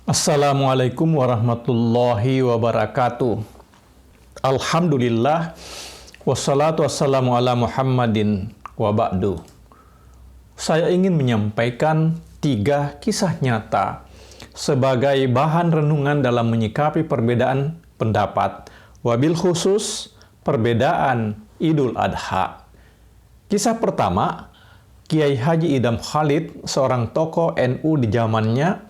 Assalamualaikum warahmatullahi wabarakatuh. Alhamdulillah, wassalatu wassalamu ala Muhammadin wa ba'du. Saya ingin menyampaikan 3 kisah nyata sebagai bahan renungan dalam menyikapi perbedaan pendapat, wabil khusus perbedaan Idul Adha. Kisah pertama, Kiai Haji Idham Khalid, seorang tokoh NU di zamannya,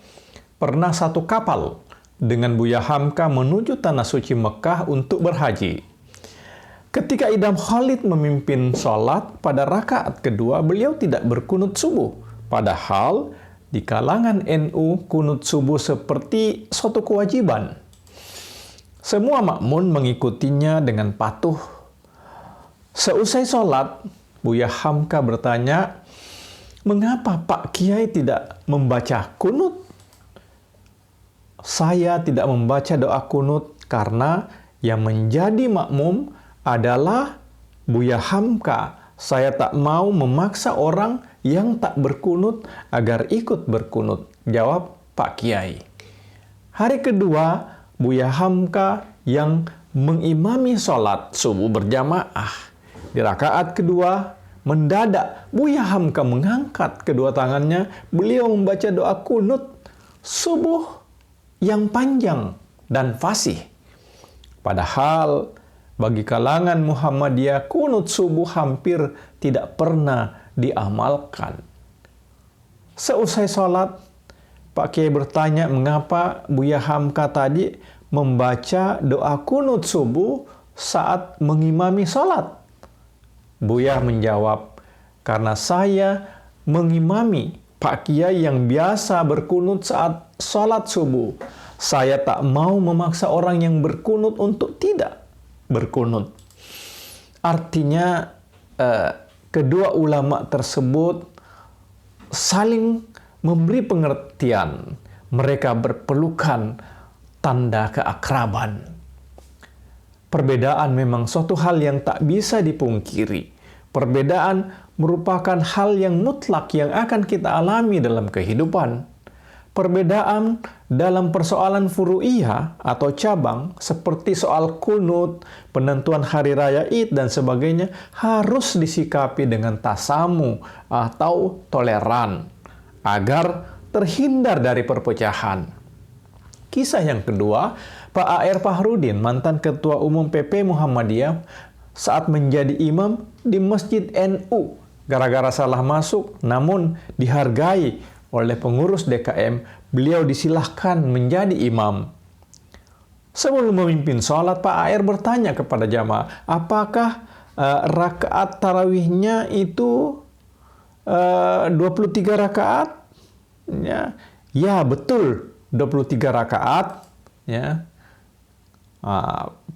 pernah satu kapal dengan Buya Hamka menuju Tanah Suci Mekah untuk berhaji. Ketika Idham Khalid memimpin sholat pada rakaat kedua, beliau tidak berkunut subuh. Padahal di kalangan NU, kunut subuh seperti suatu kewajiban. Semua makmun mengikutinya dengan patuh. Seusai sholat, Buya Hamka bertanya, "Mengapa Pak Kiai tidak membaca kunut?" "Saya tidak membaca doa kunut karena yang menjadi makmum adalah Buya Hamka. Saya tak mau memaksa orang yang tak berkunut agar ikut berkunut," jawab Pak Kiai. Hari kedua, Buya Hamka yang mengimami sholat subuh berjamaah. Di rakaat kedua, mendadak Buya Hamka mengangkat kedua tangannya. Beliau membaca doa kunut subuh yang panjang dan fasih. Padahal bagi kalangan Muhammadiyah, kunut subuh hampir tidak pernah diamalkan. Seusai sholat, Pak Kiai bertanya mengapa Buya Hamka tadi membaca doa kunut subuh saat mengimami sholat. Buya menjawab, "Karena saya mengimami Pak Kiai yang biasa berkunut saat sholat subuh. Saya tak mau memaksa orang yang berkunut untuk tidak berkunut." Artinya, kedua ulama tersebut saling memberi pengertian. Mereka berpelukan, tanda keakraban. Perbedaan memang suatu hal yang tak bisa dipungkiri. Perbedaan merupakan hal yang mutlak yang akan kita alami dalam kehidupan. Perbedaan dalam persoalan furu'iyah atau cabang seperti soal kunut, penentuan hari raya Id dan sebagainya harus disikapi dengan tasamu atau toleran agar terhindar dari perpecahan. Kisah yang kedua, Pak A.R. Fahrudin, mantan Ketua Umum PP Muhammadiyah, saat menjadi imam di Masjid NU. Gara-gara salah masuk, namun dihargai oleh pengurus DKM, beliau disilahkan menjadi imam. Sebelum memimpin sholat, Pak A.R. bertanya kepada jamaah, apakah rakaat tarawihnya itu 23 rakaat? Ya, betul, 23 rakaat. Ya.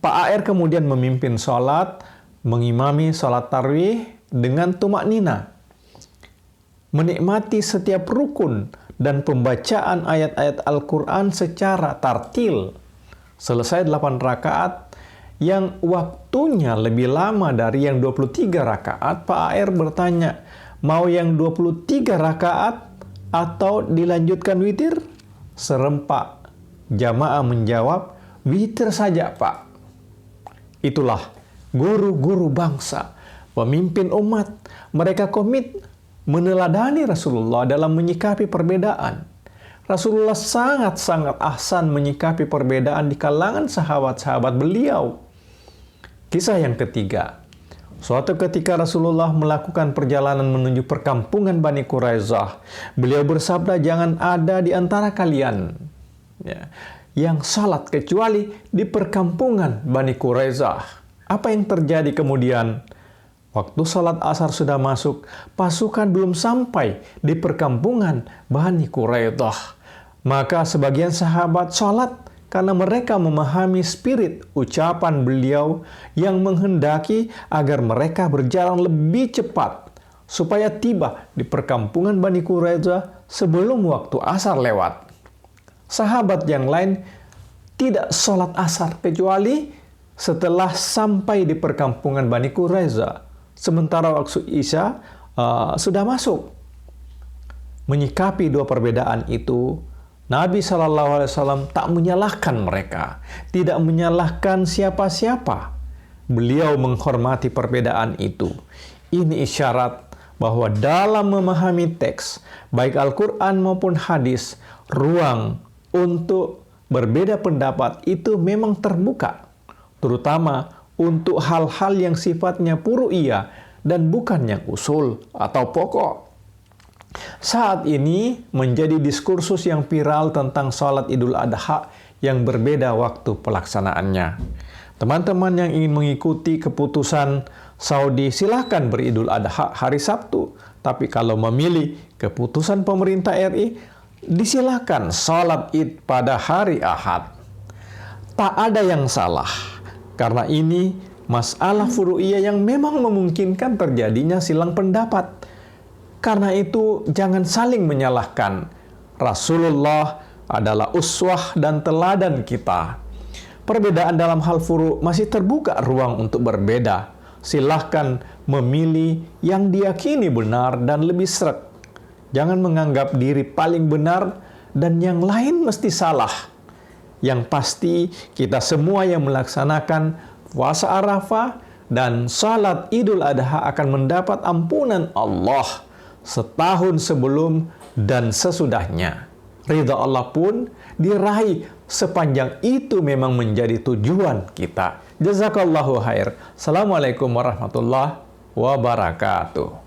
Pak A.R. kemudian memimpin sholat, mengimami sholat tarawih dengan tumak nina, menikmati setiap rukun dan pembacaan ayat-ayat Al-Quran secara tartil. Selesai 8 rakaat yang waktunya lebih lama dari yang 23 rakaat, Pak A.R. bertanya, mau yang 23 rakaat atau dilanjutkan witir? Serempak jamaah menjawab, witir saja Pak. Itulah guru-guru bangsa, pemimpin umat. Mereka komit meneladani Rasulullah dalam menyikapi perbedaan. Rasulullah sangat-sangat ahsan menyikapi perbedaan di kalangan sahabat-sahabat beliau. Kisah yang ketiga, suatu ketika Rasulullah melakukan perjalanan menuju perkampungan Bani Quraisyah. Beliau bersabda, jangan ada di antara kalian yang salat kecuali di perkampungan Bani Quraisyah. Apa yang terjadi kemudian? Waktu salat asar sudah masuk, pasukan belum sampai di perkampungan Bani Quraisyah. Maka sebagian sahabat salat karena mereka memahami spirit ucapan beliau yang menghendaki agar mereka berjalan lebih cepat supaya tiba di perkampungan Bani Quraisyah sebelum waktu asar lewat. Sahabat yang lain tidak sholat asar kecuali setelah sampai di perkampungan Bani Quraisyah. Sementara waktu Isya sudah masuk. Menyikapi dua perbedaan itu, Nabi SAW tak menyalahkan mereka, tidak menyalahkan siapa-siapa. Beliau menghormati perbedaan itu. Ini isyarat bahwa dalam memahami teks, baik Al-Quran maupun hadis, ruang untuk berbeda pendapat itu memang terbuka, terutama untuk hal-hal yang sifatnya furu'iyah dan bukan yang usul atau pokok. Saat ini menjadi diskursus yang viral tentang sholat Idul Adha yang berbeda waktu pelaksanaannya. Teman-teman yang ingin mengikuti keputusan Saudi silahkan beridul Adha hari Sabtu. Tapi kalau memilih keputusan pemerintah RI, disilahkan sholat Id pada hari Ahad. Tak ada yang salah, karena ini masalah furu'iyah yang memang memungkinkan terjadinya silang pendapat. Karena itu, jangan saling menyalahkan. Rasulullah adalah uswah dan teladan kita. Perbedaan dalam hal furu' masih terbuka ruang untuk berbeda. Silahkan memilih yang diyakini benar dan lebih sreg. Jangan menganggap diri paling benar dan yang lain mesti salah. Yang pasti, kita semua yang melaksanakan puasa Arafah dan salat Idul Adha akan mendapat ampunan Allah setahun sebelum dan sesudahnya. Ridha Allah pun diraih sepanjang itu memang menjadi tujuan kita. Jazakallahu khair. Assalamualaikum warahmatullahi wabarakatuh.